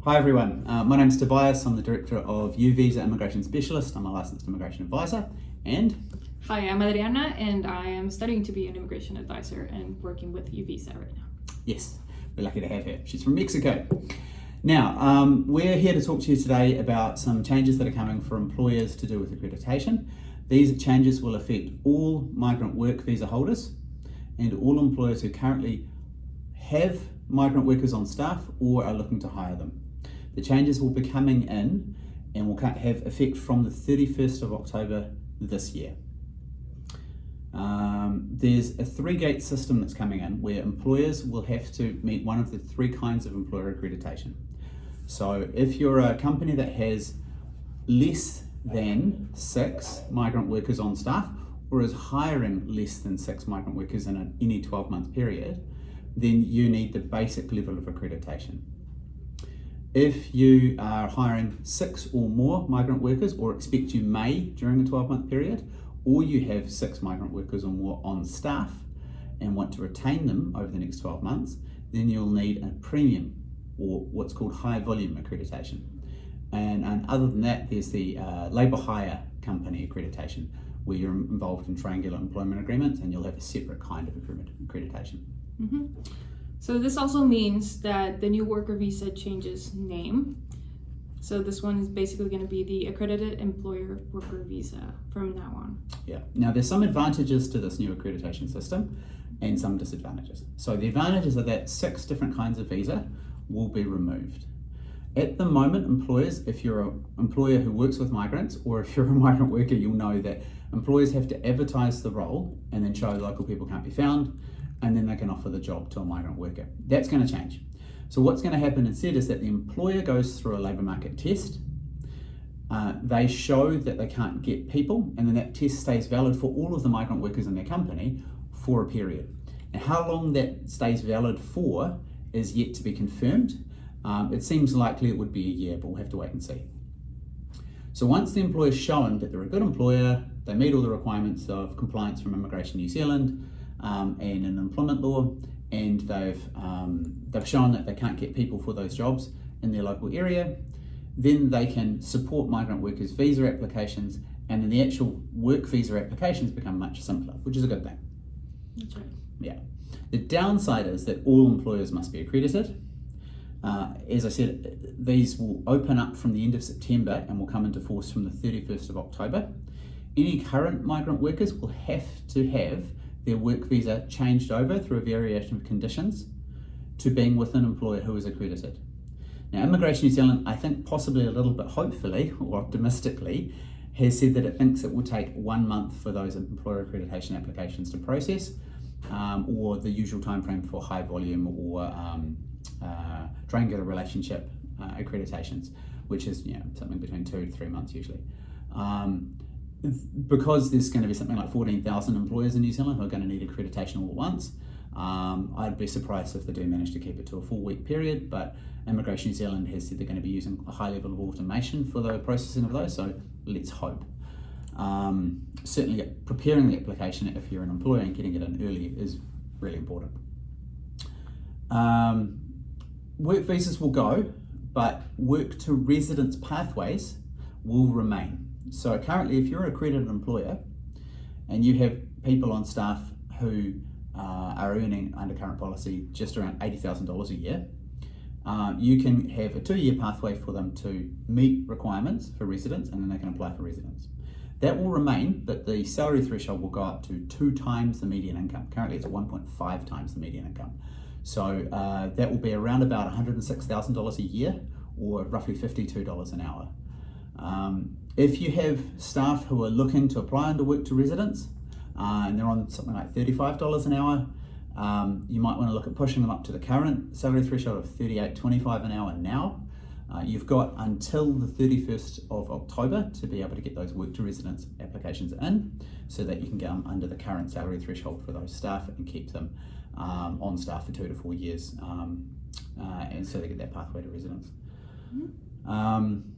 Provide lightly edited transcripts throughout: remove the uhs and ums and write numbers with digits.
Hi everyone, my name's Tobias. I'm the Director of U-Visa Immigration Specialist. I'm a Licensed Immigration Advisor. And Hi, I'm Adriana and I am studying to be an immigration advisor and working with U-Visa right now. yes, we're lucky to have her. She's from Mexico. Now, we're here to talk to you today about some changes that are coming for employers to do with accreditation. These changes will affect all migrant work visa holders and all employers who currently have migrant workers on staff or are looking to hire them. The changes will be coming in and will have effect from the 31st of October this year. There's a 3-gate system that's coming in where employers will have to meet one of the 3 kinds of employer accreditation. So if you're a company that has less than 6 migrant workers on staff or is hiring less than 6 migrant workers in any 12-month period, then you need the basic level of accreditation. If you are hiring 6 or more migrant workers, or expect you may during a 12-month period, or you have 6 migrant workers or more on staff and want to retain them over the next 12 months, then you'll need a premium or what's called high volume accreditation. And other than that, there's the labour hire company accreditation, where you're involved in triangular employment agreements and you'll have a separate kind of accreditation. Mm-hmm. So this also means that the new worker visa changes name. So this one is basically going to be the Accredited Employer Worker Visa from now on. Yeah. Now there's some advantages to this new accreditation system and some disadvantages. So the advantages are that 6 different kinds of visa will be removed. At the moment, employers, if you're an employer who works with migrants or if you're a migrant worker, you'll know that employers have to advertise the role and then show local people can't be found, and then they can offer the job to a migrant worker. That's going to change. So what's going to happen instead is that the employer goes through a labour market test. They show that they can't get people, and then that test stays valid for all of the migrant workers in their company for a period. And how long that stays valid for is yet to be confirmed. It seems likely it would be a year, but we'll have to wait and see. So once the employer's shown that they're a good employer, they meet all the requirements of compliance from Immigration New Zealand and in employment law, and they've shown that they can't get people for those jobs in their local area, then they can support migrant workers' visa applications, and then the actual work visa applications become much simpler, which is a good thing. That's right. Yeah. The downside is that all employers must be accredited. As I said, these will open up from the end of September and will come into force from the 31st of October. Any current migrant workers will have to have their work visa changed over through a variation of conditions to being with an employer who is accredited. Now, Immigration New Zealand, I think possibly a little bit hopefully or optimistically, has said that it thinks it will take 1 month for those employer accreditation applications to process, or the usual timeframe for high volume or triangular relationship accreditations, which is something between 2 to 3 months usually. Because there's going to be something like 14,000 employers in New Zealand who are going to need accreditation all at once, I'd be surprised if they do manage to keep it to a 4-week period, but Immigration New Zealand has said they're going to be using a high level of automation for the processing of those, so let's hope. Certainly preparing the application if you're an employer and getting it in early is really important. Work visas will go, but work to residence pathways will remain. So currently, if you're an accredited employer and you have people on staff who are earning under current policy just around $80,000 a year, you can have a 2-year pathway for them to meet requirements for residence, and then they can apply for residence. That will remain, but the salary threshold will go up to 2 times the median income. Currently it's 1.5 times the median income. So that will be around about $106,000 a year, or roughly $52 an hour. If you have staff who are looking to apply under work to residence, and they're on something like $35 an hour, you might want to look at pushing them up to the current salary threshold of $38.25 an hour now. You've got until the 31st of October to be able to get those work to residence applications in, so that you can get them under the current salary threshold for those staff and keep them on staff for 2 to 4 years, and so they get that pathway to residence. Mm-hmm.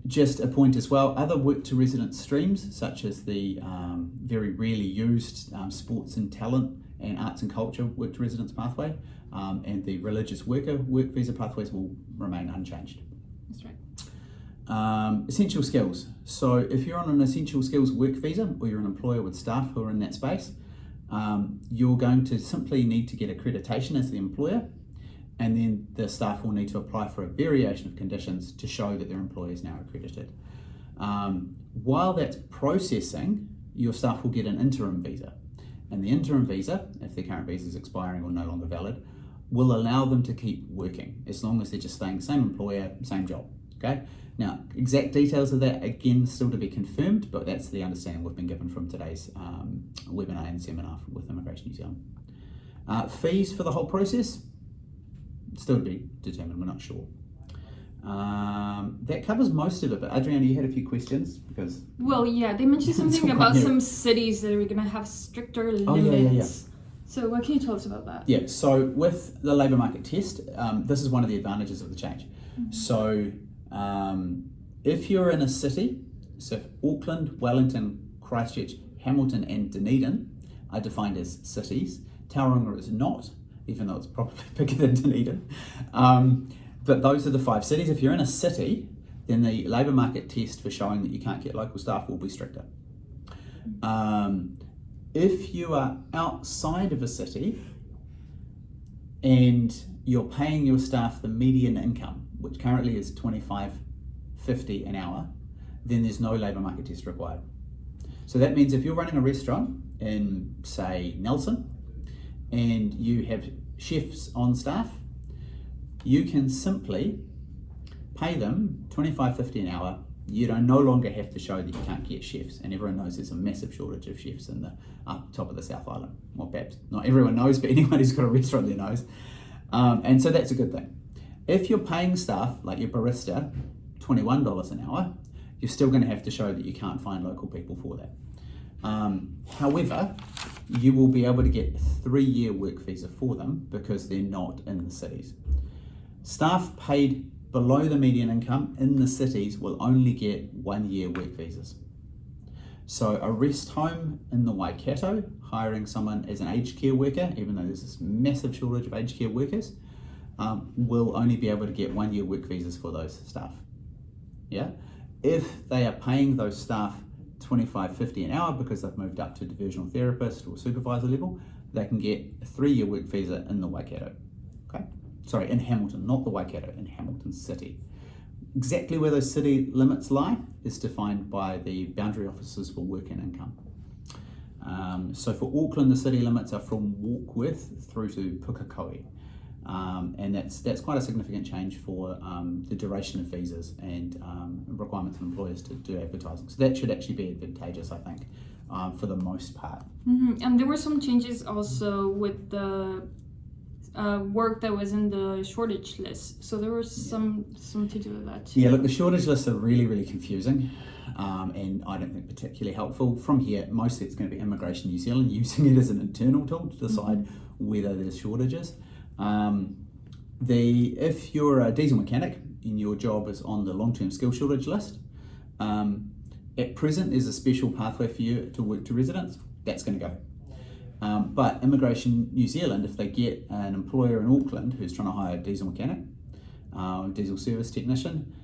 Just a point as well, other work to residence streams, such as the very rarely used sports and talent and arts and culture work to residence pathway, and the religious worker work visa pathways will remain unchanged. That's right. Essential skills. So if you're on an essential skills work visa, or you're an employer with staff who are in that space, you're going to simply need to get accreditation as the employer, and then the staff will need to apply for a variation of conditions to show that their employer is now accredited. While that's processing, your staff will get an interim visa. And the interim visa, if their current visa is expiring or no longer valid, will allow them to keep working as long as they're just staying same employer, same job. Okay. Now, exact details of that, again, still to be confirmed, but that's the understanding we've been given from today's webinar and seminar with Immigration New Zealand. Fees for the whole process, still to be determined, we're not sure. That covers most of it, but Adriana, you had a few questions because... Well, yeah, they mentioned something about some cities that are going to have stricter limits. So what can you tell us about that? Yeah, so with the labour market test, this is one of the advantages of the change. Mm-hmm. So if you're in a city, so if Auckland, Wellington, Christchurch, Hamilton and Dunedin are defined as cities, Tauranga is not, even though it's probably bigger than Dunedin. But those are the 5 cities. If you're in a city, then the labour market test for showing that you can't get local staff will be stricter. If you are outside of a city and you're paying your staff the median income, which currently is $25.50 an hour, then there's no labour market test required. So that means if you're running a restaurant in, say, Nelson, and you have chefs on staff, you can simply pay them $25.50 an hour. You don't no longer have to show that you can't get chefs, and everyone knows there's a massive shortage of chefs in the top of the South Island. Well, perhaps not everyone knows, but anyone who's got a restaurant there knows. And so that's a good thing. If you're paying staff, like your barista, $21 an hour, you're still going to have to show that you can't find local people for that. However, you will be able to get a 3-year work visa for them because they're not in the cities. Staff paid below the median income in the cities will only get 1-year work visas. So a rest home in the Waikato hiring someone as an aged care worker, even though there's this massive shortage of aged care workers, will only be able to get 1-year work visas for those staff. Yeah, if they are paying those staff $25.50 an hour because they've moved up to diversional therapist or supervisor level, they can get a 3-year work visa in the Waikato. Okay, sorry, in Hamilton, not the Waikato, in Hamilton City. Exactly where those city limits lie is defined by the boundary officers for work and income. So for Auckland, the city limits are from Warkworth through to Pukekohe. And that's quite a significant change for the duration of visas and requirements of employers to do advertising. So that should actually be advantageous, I think, for the most part. Mm-hmm. And there were some changes also with the work that was in the shortage list. So there was some to do with that too. Yeah, look, the shortage lists are really, really confusing. And I don't think particularly helpful. From here, mostly it's going to be Immigration New Zealand using it as an internal tool to decide whether there's shortages. If you're a diesel mechanic and your job is on the long-term skill shortage list, at present there's a special pathway for you to work to residence. That's going to go. But Immigration New Zealand, if they get an employer in Auckland who's trying to hire a diesel mechanic, diesel service technician,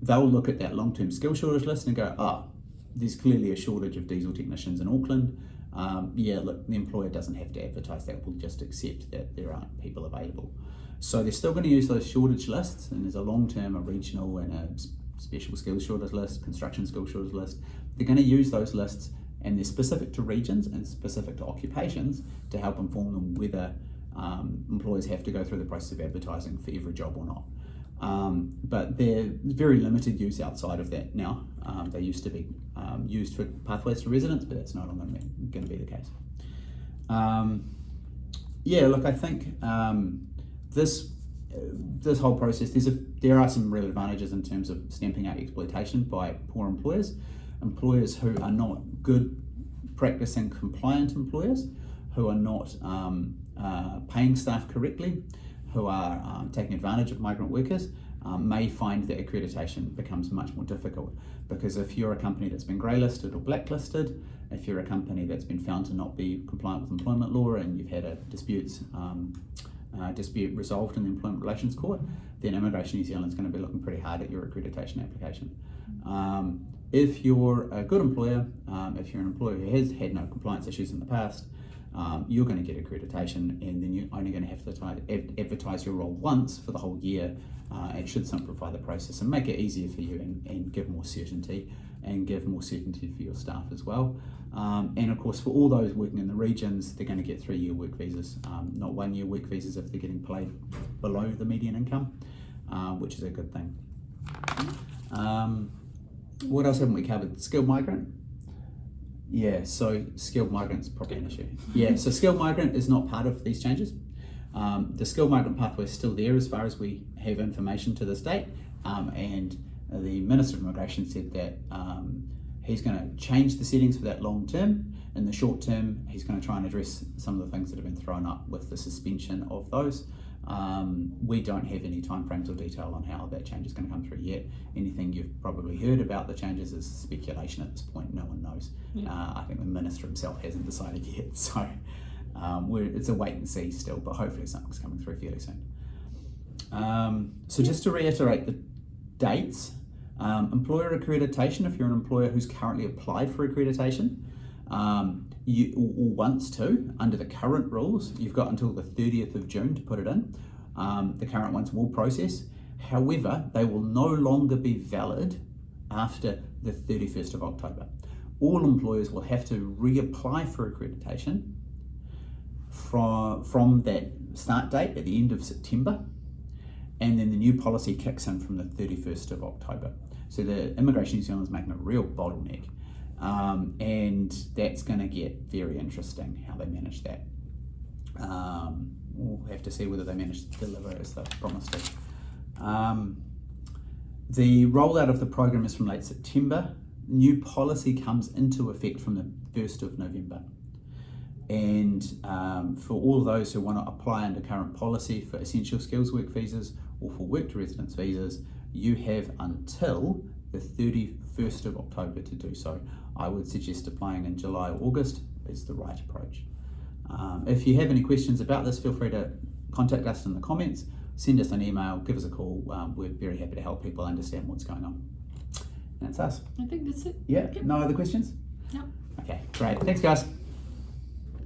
they'll look at that long-term skill shortage list and go, there's clearly a shortage of diesel technicians in Auckland. Look, the employer doesn't have to advertise that, we'll just accept that there aren't people available. So they're still going to use those shortage lists, and there's a long-term, a regional, and a special skills shortage list, construction skills shortage list. They're going to use those lists, and they're specific to regions and specific to occupations to help inform them whether employers have to go through the process of advertising for every job or not. But they're very limited use outside of that now. They used to be used for pathways to residence, but that's no longer going to be the case. I think this whole process, there are some real advantages in terms of stamping out exploitation by poor employers who are not good practicing compliant employers, who are not paying staff correctly, who are taking advantage of migrant workers. may find that accreditation becomes much more difficult, because if you're a company that's been grey-listed or blacklisted, if you're a company that's been found to not be compliant with employment law and you've had a dispute resolved in the Employment Relations Court, then Immigration New Zealand is going to be looking pretty hard at your accreditation application. If you're a good employer, if you're an employer who has had no compliance issues in the past, you're going to get accreditation, and then you're only going to have to advertise your role once for the whole year. It should simplify the process and make it easier for you, and give more certainty for your staff as well. And of course, for all those working in the regions, they're going to get 3-year work visas, not 1-year work visas if they're getting paid below the median income, which is a good thing. What else haven't we covered? Skilled migrant. Yeah, so skilled migrant's probably an issue. Yeah, so skilled migrant is not part of these changes. The skilled migrant pathway is still there as far as we have information to this date, and the Minister of Immigration said that he's going to change the settings for that long term. In the short term, he's going to try and address some of the things that have been thrown up with the suspension of those. We don't have any timeframes or detail on how that change is going to come through yet. Anything you've probably heard about the changes is speculation at this point. No one knows. Yeah. I think the Minister himself hasn't decided yet, so it's a wait and see still, but hopefully something's coming through fairly soon. So just to reiterate the dates, employer accreditation, if you're an employer who's currently applied for accreditation, you wants to, under the current rules, you've got until the 30th of June to put it in. The current ones will process. However, they will no longer be valid after the 31st of October. All employers will have to reapply for accreditation from that start date at the end of September, and then the new policy kicks in from the 31st of October. So the Immigration New Zealand is making a real bottleneck. And that's going to get very interesting how they manage that. We'll have to see whether they manage to deliver as they promised to. The rollout of the program is from late September. New policy comes into effect from the 1st of November. And for all those who want to apply under current policy for essential skills work visas or for work to residence visas, you have until the 31st of October to do so. I would suggest applying in July or August is the right approach. If you have any questions about this, feel free to contact us in the comments, send us an email, give us a call. We're very happy to help people understand what's going on. And that's us. I think that's it. Yeah, no other questions? No. Okay, great. Thanks, guys.